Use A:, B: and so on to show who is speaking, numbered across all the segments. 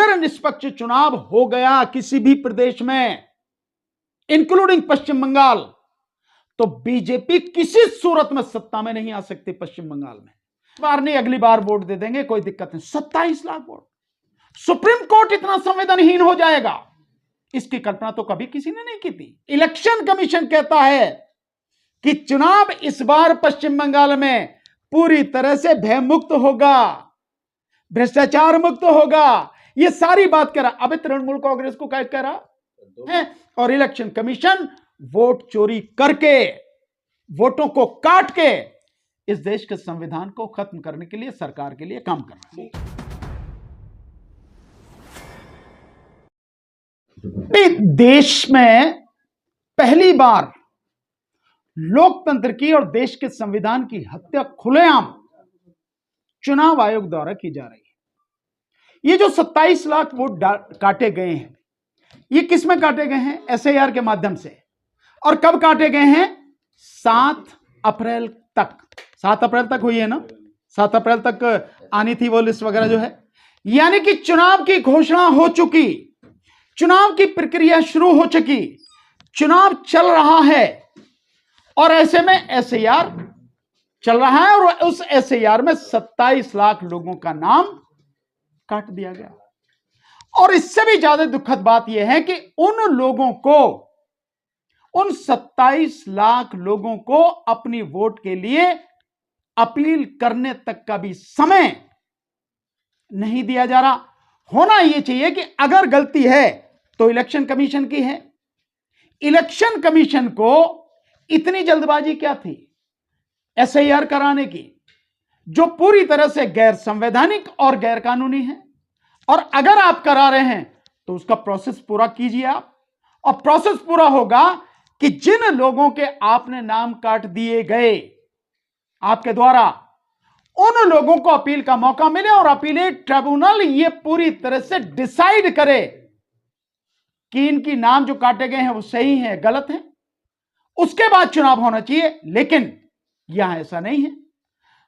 A: अगर निष्पक्ष चुनाव हो गया किसी भी प्रदेश में, इंक्लूडिंग पश्चिम बंगाल, तो बीजेपी किसी सूरत में सत्ता में नहीं आ सकती पश्चिम बंगाल में। इस बार नहीं, अगली बार वोट दे देंगे, कोई दिक्कत नहीं। 27 लाख वोट, सुप्रीम कोर्ट इतना संवेदनहीन हो जाएगा, इसकी कल्पना तो कभी किसी ने नहीं की थी। इलेक्शन कमीशन कहता है कि चुनाव इस बार पश्चिम बंगाल में पूरी तरह से भयमुक्त होगा, भ्रष्टाचार मुक्त होगा, यह सारी बात कह रहा। अबे तृणमूल कांग्रेस को क्या कह रहा है? और इलेक्शन कमीशन वोट चोरी करके, वोटों को काट के इस देश के संविधान को खत्म करने के लिए सरकार के लिए काम कर रहा है। देश में पहली बार लोकतंत्र की और देश के संविधान की हत्या खुलेआम चुनाव आयोग द्वारा की जा रही है। ये जो 27 लाख वोट काटे गए हैं, ये किस में काटे गए हैं? एसआईआर के माध्यम से। और कब काटे गए हैं? 7 अप्रैल तक। 7 अप्रैल तक हुई है ना, 7 अप्रैल तक आनी थी वो लिस्ट वगैरह जो है। यानी कि चुनाव की घोषणा हो चुकी, चुनाव की प्रक्रिया शुरू हो चुकी, चुनाव चल रहा है, और ऐसे में एसआईआर चल रहा है, और उस एसआईआर में 27 लाख लोगों का नाम काट दिया गया। और इससे भी ज्यादा दुखद बात यह है कि उन लोगों को, उन 27 लाख लोगों को अपनी वोट के लिए अपील करने तक का भी समय नहीं दिया जा रहा। होना यह चाहिए कि अगर गलती है तो इलेक्शन कमीशन की है। इलेक्शन कमीशन को इतनी जल्दबाजी क्या थी एसआईआर कराने की, जो पूरी तरह से गैर संवैधानिक और गैर कानूनी है। और अगर आप करा रहे हैं तो उसका प्रोसेस पूरा कीजिए आप, और प्रोसेस पूरा होगा कि जिन लोगों के आपने नाम काट दिए गए आपके द्वारा, उन लोगों को अपील का मौका मिले, और अपीलेट ट्रिब्यूनल ये पूरी तरह से डिसाइड करे कि इनकी नाम जो काटे गए हैं वो सही है गलत है, उसके बाद चुनाव होना चाहिए। लेकिन यहां ऐसा नहीं है।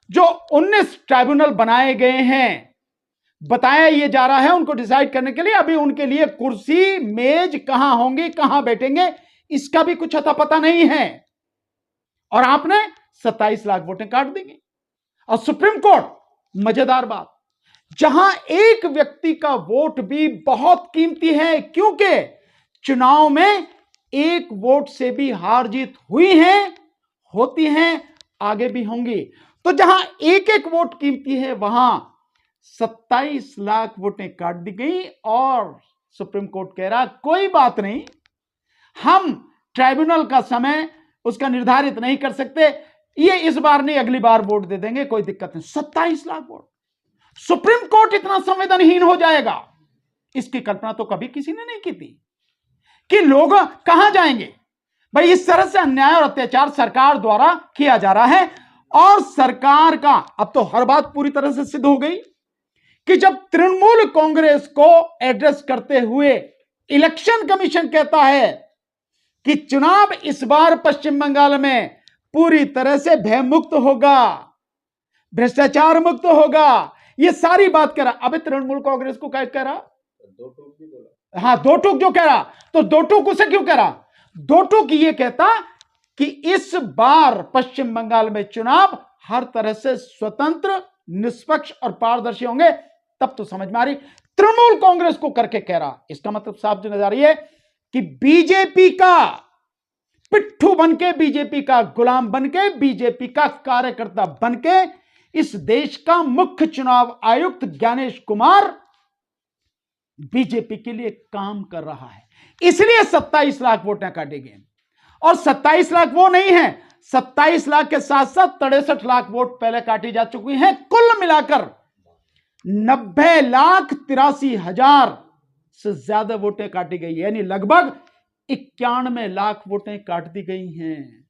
A: जो 19 ट्रिब्यूनल बनाए गए हैं, बताया यह जा रहा है उनको डिसाइड करने के लिए, अभी उनके लिए कुर्सी मेज कहां होंगे, कहां बैठेंगे, इसका भी कुछ अता पता नहीं है। और आपने 27 लाख वोटें काट देंगे। और सुप्रीम कोर्ट, मजेदार बात, जहां एक व्यक्ति का वोट भी बहुत कीमती है, क्योंकि चुनाव में एक वोट से भी हार जीत हुई है, होती है, आगे भी होंगी। तो जहां एक एक वोट कीमती है, वहां 27 लाख वोटें काट दी गई। और सुप्रीम कोर्ट कह रहा कोई बात नहीं, हम ट्राइब्यूनल का समय उसका निर्धारित नहीं कर सकते, ये इस बार नहीं अगली बार वोट दे देंगे, कोई दिक्कत नहीं। 27 लाख वोट, सुप्रीम कोर्ट इतना संवेदनहीन हो जाएगा, इसकी कल्पना तो कभी किसी ने नहीं की थी। कि लोग कहां जाएंगे भाई? इस तरह से अन्याय और अत्याचार सरकार द्वारा किया जा रहा है। और सरकार का अब तो हर बात पूरी तरह से सिद्ध हो गई कि जब तृणमूल कांग्रेस को एड्रेस करते हुए इलेक्शन कमीशन कहता है कि चुनाव इस बार पश्चिम बंगाल में पूरी तरह से भयमुक्त होगा, भ्रष्टाचार मुक्त होगा, यह सारी बात कह रहा। अबे तृणमूल कांग्रेस को क्या कह रहा?
B: 2 टूक भी बोला।
A: हाँ, 2 टूक जो कह रहा, तो 2 टूक उसे क्यों कह रहा? 2 टूक ये कहता कि इस बार पश्चिम बंगाल में चुनाव हर तरह से स्वतंत्र, निष्पक्ष और पारदर्शी होंगे, तब तो समझ में आ रही। तृणमूल कांग्रेस को करके कह रहा, इसका मतलब साफ नजर आ रही है कि बीजेपी का पिट्ठू बनके, बीजेपी का गुलाम बनके, बीजेपी का कार्यकर्ता बनके इस देश का मुख्य चुनाव आयुक्त ज्ञानेश कुमार बीजेपी के लिए काम कर रहा है। इसलिए 27 लाख वोटें काटे गए। और 27 लाख वो नहीं है, 27 लाख के साथ साथ 63 लाख वोट पहले काटी जा चुकी हैं। कुल मिलाकर 90,83,000 से ज्यादा वोटें काटी गई, यानी लगभग 91 लाख वोटें काट दी गई हैं।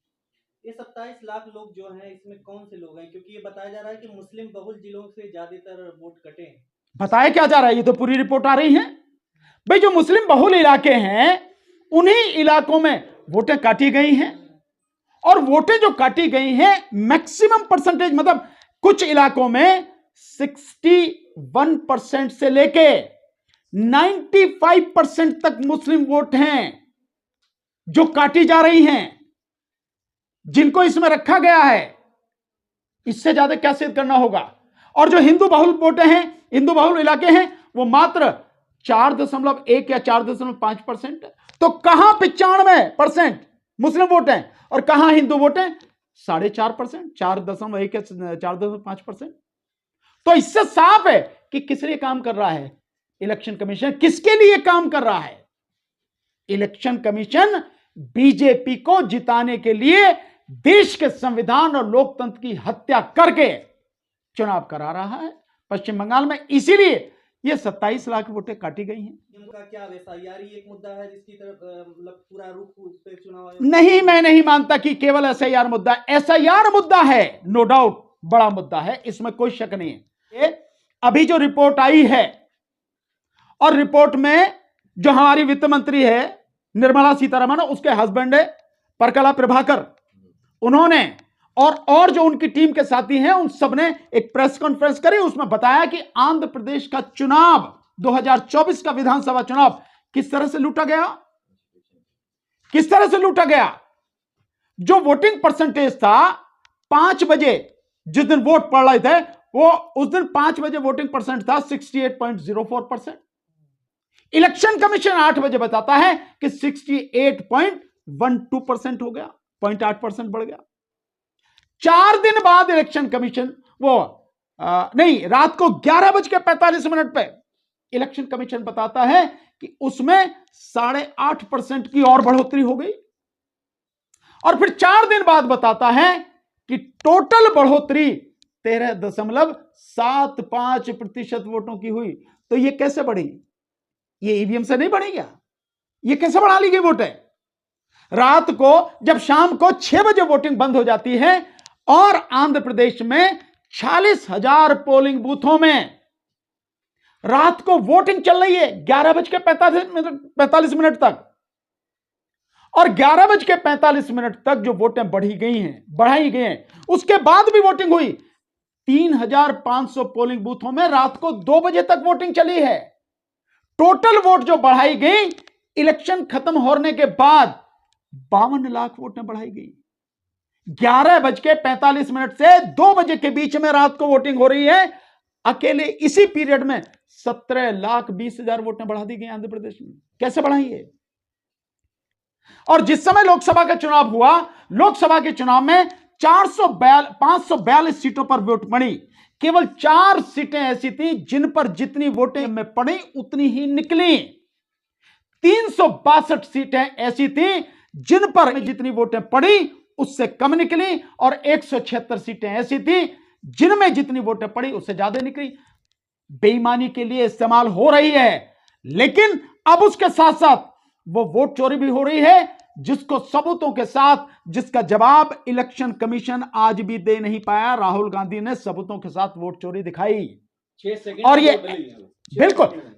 B: ये 27 लाख लोग जो हैं, इसमें कौन से लोग हैं? क्योंकि ये बताया जा रहा है कि मुस्लिम बहुल जिलों से ज्यादातर वोट कटे हैं।
A: बताया क्या जा रहा है, ये तो पूरी रिपोर्ट आ रही है भाई। जो मुस्लिम बहुल इलाके हैं, उन्हीं इलाकों में वोटें काटी गई हैं। और वोटें जो काटी गई हैं, मैक्सिमम परसेंटेज, मतलब कुछ इलाकों में 61% से लेके 95% तक मुस्लिम वोट हैं जो काटी जा रही हैं, जिनको इसमें रखा गया है। इससे ज्यादा क्या सिद्ध करना होगा? और जो हिंदू बहुल वोट हैं, हिंदू बहुल इलाके हैं, वो मात्र 4.1 या 4.5%। तो कहां 95% मुस्लिम वोट हैं और कहां हिंदू वोट हैं 4.5%, 4.1 या 4.5%। तो इससे साफ है कि किस लिए काम कर रहा है इलेक्शन कमीशन, किसके लिए काम कर रहा है इलेक्शन कमीशन? बीजेपी को जिताने के लिए देश के संविधान और लोकतंत्र की हत्या करके चुनाव करा रहा है पश्चिम बंगाल में। इसीलिए ये 27 लाख वोटें काटी गई हैं।
B: इनका क्या एसआईआर ही एक मुद्दा है जिसकी तरफ मतलब पूरा रुख उस पे चुनाव आयोग?
A: नहीं, मैं नहीं मानता कि केवल एसआईआर मुद्दा है। एसआईआर मुद्दा है, नो डाउट बड़ा मुद्दा है, इसमें कोई शक नहीं है। अभी जो रिपोर्ट आई है, और रिपोर्ट में जो हमारी वित्त मंत्री है निर्मला सीतारमण, उसके हस्बैंड है परकला प्रभाकर, उन्होंने और जो उनकी टीम के साथी हैं उन सब ने एक प्रेस कॉन्फ्रेंस करी। उसमें बताया कि आंध्र प्रदेश का चुनाव 2024 का विधानसभा चुनाव किस तरह से लूटा गया, किस तरह से लूटा गया। जो वोटिंग परसेंटेज था 5 बजे जिस दिन वोट पड़ रहे थे, वो उस दिन 5 बजे वोटिंग परसेंट था 68.04%। इलेक्शन कमीशन 8 बजे बताता है कि 68.12% हो गया, 0.8% बढ़ गया। 4 दिन बाद इलेक्शन कमीशन नहीं, रात को 11:45 पे इलेक्शन कमीशन बताता है कि उसमें 8.5% की और बढ़ोतरी हो गई। और फिर 4 दिन बाद बताता है कि टोटल बढ़ोतरी 13.75% वोटों की हुई। तो ये कैसे बढ़ी? ये ईवीएम से नहीं बढ़ी क्या? ये कैसे बढ़ा ली गई वोट है? रात को जब शाम को 6 बजे वोटिंग बंद हो जाती है और आंध्र प्रदेश में 46,000 पोलिंग बूथों में रात को वोटिंग चल रही है 11:45 तक, और 11:45 तक जो वोटें बढ़ाई गई हैं, उसके बाद भी वोटिंग हुई 3,500 पोलिंग बूथों में रात को 2 बजे तक वोटिंग चली है। टोटल वोट जो बढ़ाई गई इलेक्शन खत्म होने के बाद 52 लाख वोटें बढ़ाई गई। 11:45 से 2 बजे के बीच में रात को वोटिंग हो रही है। अकेले इसी पीरियड में 17,20,000 वोटें बढ़ा दी गई आंध्र प्रदेश में। कैसे बढ़ाई है? और जिस समय लोकसभा का चुनाव हुआ, लोकसभा के चुनाव में 542 सीटों पर वोट पड़ी। केवल 4 सीटें ऐसी थी जिन पर जितनी वोटें में पड़ी उतनी ही निकली। 362 सीटें ऐसी थी जिन पर जितनी वोटें पड़ी उससे कम निकली, और 176 सीटें ऐसी थी जिनमें जितनी वोटें पड़ी उससे ज्यादा निकली। बेईमानी के लिए इस्तेमाल हो रही है, लेकिन अब उसके साथ साथ वो वोट चोरी भी हो रही है, जिसको सबूतों के साथ, जिसका जवाब इलेक्शन कमीशन आज भी दे नहीं पाया। राहुल गांधी ने सबूतों के साथ वोट चोरी दिखाई।
B: 6 सेकंड
A: और ये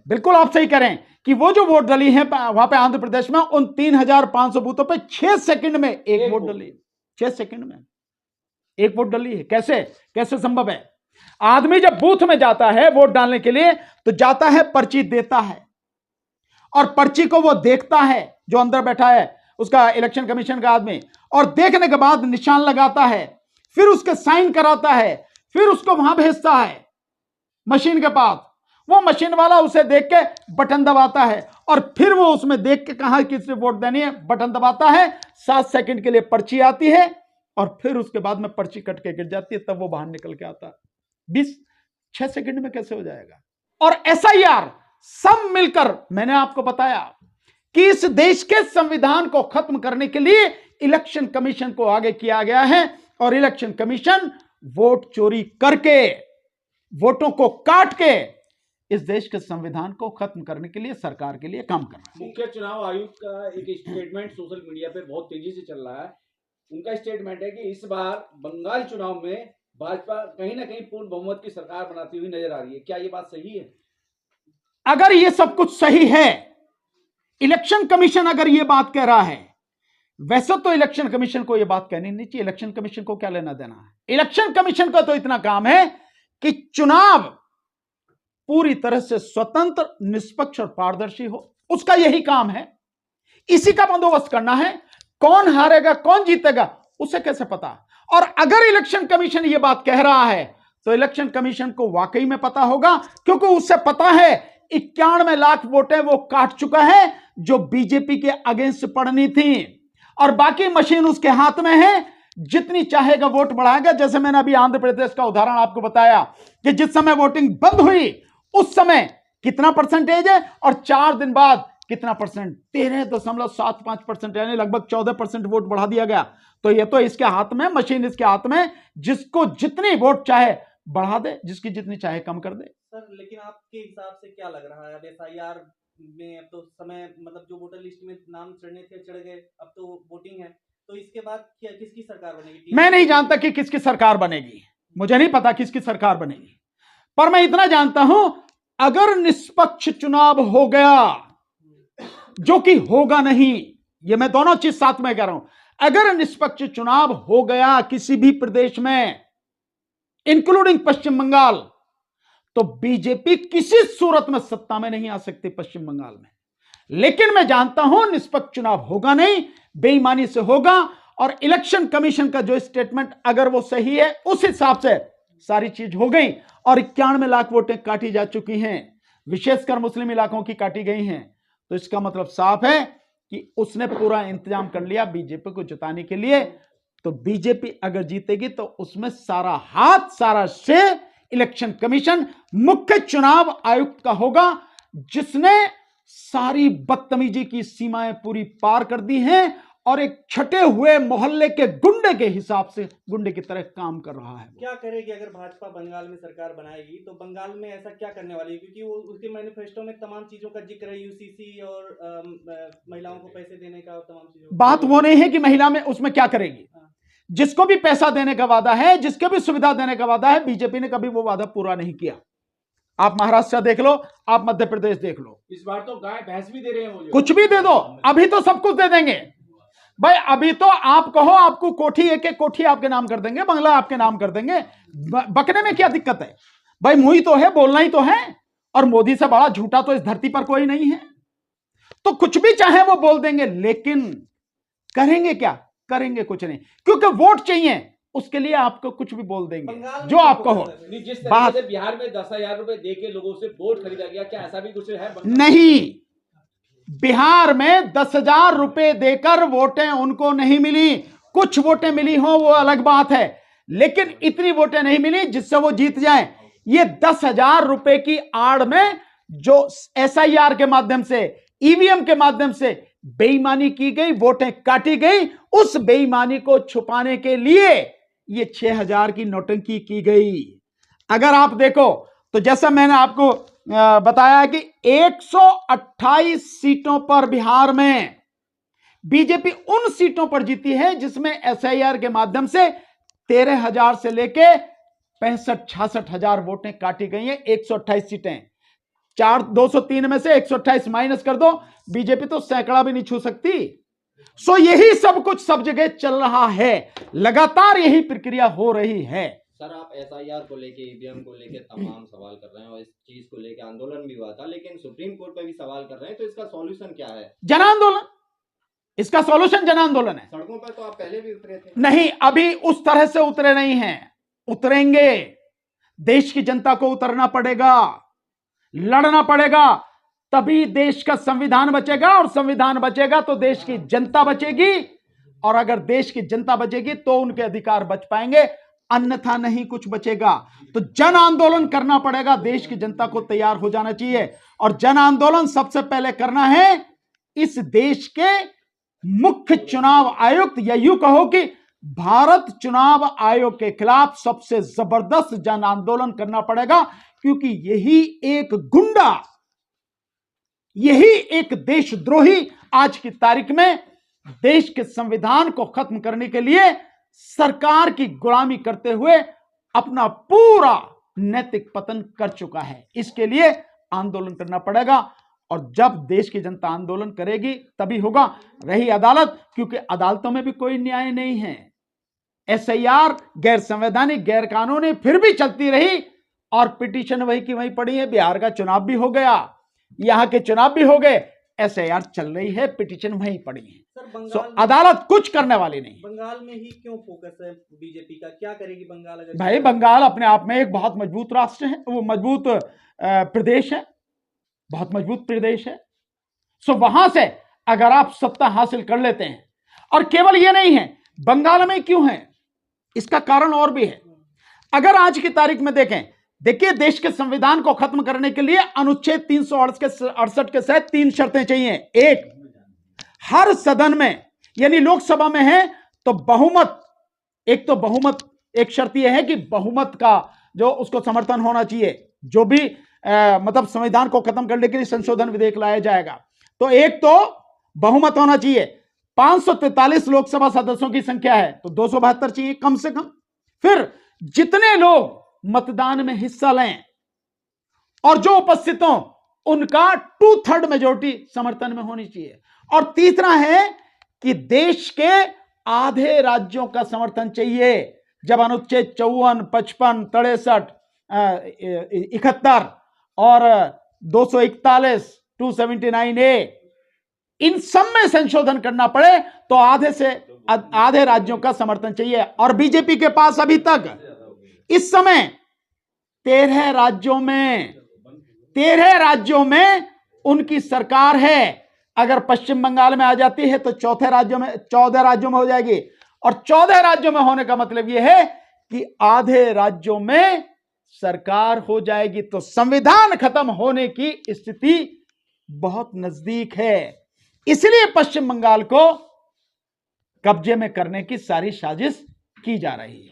A: बिल्कुल आप सही करें कि वो जो वोट डली है वहां पे आंध्र प्रदेश में, उन 3,500 बूथों पे 6 सेकंड में एक वोट डली। 6 सेकंड में एक वोट डली है। कैसे संभव है? आदमी जब बूथ में जाता है वोट डालने के लिए तो जाता है, पर्ची देता है, और पर्ची को वो देखता है जो अंदर बैठा है उसका इलेक्शन कमीशन का आदमी, और देखने के बाद निशान लगाता है, फिर उसके साइन कराता है, फिर उसको वहां भेजता है मशीन के पास। वो मशीन वाला उसे देख के बटन दबाता है, और फिर वो उसमें देख के कहां किसने वोट देनी है बटन दबाता है। 7 सेकंड के लिए पर्ची आती है, और फिर उसके बाद में पर्ची कट के गिर जाती है, तब वो बाहर निकल के आता है। 6 सेकंड में कैसे हो जाएगा? और एसआईआर सब मिलकर, मैंने आपको बताया कि इस देश के संविधान को खत्म करने के लिए इलेक्शन कमीशन को आगे किया गया है, और इलेक्शन कमीशन वोट चोरी करके, वोटों को काट के इस देश के संविधान को खत्म करने के लिए सरकार के लिए काम कर रहा है।
C: मुख्य चुनाव आयुक्त का एक स्टेटमेंट सोशल मीडिया पे बहुत तेजी से चल रहा है। उनका स्टेटमेंट है कि इस बार बंगाल चुनाव में भाजपा कहीं ना कहीं पूर्ण बहुमत की सरकार बनाती हुई नजर आ रही है। क्या ये बात सही है?
A: अगर ये सब कुछ सही है, इलेक्शन कमीशन अगर ये बात कह रहा है, वैसे तो इलेक्शन कमीशन को ये बात कहनी नहीं चाहिए। इलेक्शन कमीशन को क्या लेना देना है? इलेक्शन कमीशन का तो इतना काम है कि चुनाव पूरी तरह से स्वतंत्र, निष्पक्ष और पारदर्शी हो। उसका यही काम है, इसी का बंदोबस्त करना है। कौन हारेगा कौन जीतेगा उसे कैसे पता? और अगर इलेक्शन कमीशन यह बात कह रहा है तो इलेक्शन कमीशन को वाकई में पता होगा, क्योंकि उसे पता है 91 लाख वोटें वो काट चुका है जो बीजेपी के अगेंस्ट पड़नी थी, और बाकी मशीन उसके हाथ में है, जितनी चाहेगा वोट बढ़ाएगा। जैसे मैंने अभी आंध्र प्रदेश का उदाहरण आपको बताया कि जिस समय वोटिंग बंद हुई उस समय कितना परसेंटेज है और 4 दिन बाद कितना परसेंट, 13.75%, यानी लगभग 14% वोट बढ़ा दिया गया। तो ये तो इसके हाथ में, मशीन इसके हाथ में, जिसको जितनी वोट चाहे बढ़ा दे, जिसकी जितनी चाहे कम कर दे।
B: सर लेकिन आपके हिसाब से क्या लग रहा है, अब एसआईआर में अब तो समय, मतलब जो वोटर लिस्ट में नाम चढ़ने थे चढ़ गए, अब तो वोटिंग है, तो इसके बाद क्या किसकी सरकार बनेगी?
A: मैं नहीं जानता कि किसकी सरकार बनेगी, मुझे नहीं पता किसकी सरकार बनेगी, पर मैं इतना जानता हूं अगर निष्पक्ष चुनाव हो गया, जो कि होगा नहीं, ये मैं दोनों चीज साथ में कह रहा हूं, अगर निष्पक्ष चुनाव हो गया किसी भी प्रदेश में इंक्लूडिंग पश्चिम बंगाल, तो बीजेपी किसी सूरत में सत्ता में नहीं आ सकती पश्चिम बंगाल में। लेकिन मैं जानता हूं निष्पक्ष चुनाव होगा नहीं, बेईमानी से होगा, और इलेक्शन कमीशन का जो स्टेटमेंट अगर वो सही है उस हिसाब से सारी चीज हो गई, और 91 लाख वोटें काटी जा चुकी हैं, विशेषकर मुस्लिम इलाकों की काटी गई हैं। तो इसका मतलब साफ है कि उसने पूरा इंतजाम कर लिया बीजेपी को जिताने के लिए। तो बीजेपी अगर जीतेगी तो उसमें सारा हाथ, सारा श्रेय इलेक्शन कमीशन, मुख्य चुनाव आयुक्त का होगा, जिसने सारी बदतमीजी की सीमाएं पूरी पार कर दी हैं और एक छटे हुए मोहल्ले के गुंडे के हिसाब से गुंडे की तरह काम कर रहा है।
B: क्या करेगी अगर भाजपा बंगाल में सरकार बनाएगी, तो बंगाल में ऐसा क्या करने वाली है? क्योंकि वो उसके मैनिफेस्टो में तमाम चीजों का जिक्र है, यूसीसी और महिलाओं को पैसे देने का, तमाम चीजों।
A: बात वो नहीं है कि महिला में उसमें क्या करेगी, जिसको भी पैसा देने का वादा है, जिसको भी सुविधा देने का वादा है, बीजेपी ने कभी वो वादा पूरा नहीं किया। आप महाराष्ट्र देख लो, आप मध्य प्रदेश देख लो,
C: इस बार तो गाय भैंस भी दे रहे हैं वो,
A: कुछ भी दे दो, अभी तो सब कुछ दे देंगे भाई। अभी तो आप कहो आपको कोठी, एक एक कोठी आपके नाम कर देंगे, बंगला आपके नाम कर देंगे, बकने में क्या दिक्कत है भाई? मुंह ही तो है, बोलना ही तो है, और मोदी से बड़ा झूठा तो इस धरती पर कोई नहीं है। तो कुछ भी चाहे वो बोल देंगे, लेकिन करेंगे क्या? करेंगे कुछ नहीं, क्योंकि वोट चाहिए, उसके लिए आपको कुछ भी बोल देंगे जो आप कहो।
C: जिस तरीके से बिहार में 10,000 रुपए देके लोगों से वोट खरीदा गया, क्या ऐसा भी कुछ है?
A: नहीं, बिहार में 10,000 रुपए देकर वोटें उनको नहीं मिली। कुछ वोटें मिली हो वो अलग बात है, लेकिन इतनी वोटें नहीं मिली जिससे वो जीत जाएं। ये 10,000 रुपए की आड़ में जो एसआईआर के माध्यम से, ईवीएम के माध्यम से बेईमानी की गई, वोटें काटी गई, उस बेईमानी को छुपाने के लिए ये 6,000 की नोटंकी की गई। अगर आप देखो तो जैसा मैंने आपको बताया कि 128 सीटों पर बिहार में बीजेपी उन सीटों पर जीती है जिसमें एसआईआर के माध्यम से 13,000 से लेके 65-66 हजार वोटें काटी गई हैं। 128 सीटें, 203 में से 128 माइनस कर दो, बीजेपी तो सैकड़ा भी नहीं छू सकती। सो यही सब कुछ सब जगह चल रहा है, लगातार यही प्रक्रिया हो रही है।
D: सर आप एसआईआर को लेके, ईवीएम को लेके तमाम सवाल कर रहे हैं और इस चीज को लेके आंदोलन भी हुआ था, लेकिन सुप्रीम कोर्ट पे भी सवाल कर रहे हैं, तो इसका सॉल्यूशन क्या है?
A: जन आंदोलन, इसका सॉल्यूशन जन आंदोलन है।
D: सड़कों पर तो आप पहले भी उतरे थे।
A: नहीं, अभी उस तरह से उतरे नहीं हैं, उतरेंगे। देश की जनता को उतरना पड़ेगा, लड़ना पड़ेगा, तभी देश का संविधान बचेगा, और संविधान बचेगा तो देश की जनता बचेगी, और अगर देश की जनता बचेगी तो उनके अधिकार बच पाएंगे, अन्यथा नहीं कुछ बचेगा। तो जन आंदोलन करना पड़ेगा, देश की जनता को तैयार हो जाना चाहिए, और जन आंदोलन सबसे पहले करना है इस देश के मुख्य चुनाव आयुक्त, या यूं कहो कि भारत चुनाव आयोग के खिलाफ सबसे जबरदस्त जन आंदोलन करना पड़ेगा, क्योंकि यही एक गुंडा, यही एक देशद्रोही आज की तारीख में देश के संविधान को खत्म करने के लिए सरकार की गुलामी करते हुए अपना पूरा नैतिक पतन कर चुका है। इसके लिए आंदोलन करना पड़ेगा, और जब देश की जनता आंदोलन करेगी तभी होगा। रही अदालत, क्योंकि अदालतों में भी कोई न्याय नहीं है, एसआईआर गैर संवैधानिक, गैर कानूनी फिर भी चलती रही, और पिटीशन वही की वही पड़ी है। बिहार का चुनाव भी हो गया, यहां के चुनाव भी हो गए, एसआईआर चल रही है, पिटीशन वहीं पड़ी है।
B: सर
A: सो
B: बंगाल में,
A: अदालत कुछ करने वाली नहीं।
B: बंगाल में ही क्यों फोकस है बीजेपी का? क्या करेगी बंगाल अगर
A: भाई बंगाल अपने आप में एक बहुत मजबूत राष्ट्र है, वो मजबूत प्रदेश है, बहुत मजबूत प्रदेश है। सो वहां से अगर आप सत्ता हासिल कर लेते हैं, और केवल ये नहीं है बंगाल में क्यों है, इसका कारण और भी है। अगर आज की तारीख में देखें, देखिए देश के संविधान को खत्म करने के लिए अनुच्छेद 368 के तहत 3 शर्तें चाहिए। एक, हर सदन में यानी लोकसभा में है तो बहुमत, एक तो बहुमत, एक शर्त यह है कि बहुमत का जो उसको समर्थन होना चाहिए, जो भी मतलब संविधान को खत्म करने के लिए संशोधन विधेयक लाया जाएगा, तो एक तो बहुमत होना चाहिए। 543 लोकसभा सदस्यों की संख्या है तो 272 चाहिए कम से कम। फिर जितने लोग मतदान में हिस्सा लें और जो उपस्थित हो उनका 2/3 मेजोरिटी समर्थन में होनी चाहिए। और तीसरा है कि देश के आधे राज्यों का समर्थन चाहिए। जब अनुच्छेद 54, 55, 63, 71 और 241, 279A इन सब में संशोधन करना पड़े तो आधे राज्यों का समर्थन चाहिए। और बीजेपी के पास अभी तक इस समय 13 राज्यों में उनकी सरकार है। अगर पश्चिम बंगाल में आ जाती है तो 14 राज्यों में हो जाएगी। और 14 राज्यों में होने का मतलब यह है कि आधे राज्यों में सरकार हो जाएगी। तो संविधान खत्म होने की स्थिति बहुत नजदीक है। इसलिए पश्चिम बंगाल को कब्जे में करने की सारी साजिश की जा रही है।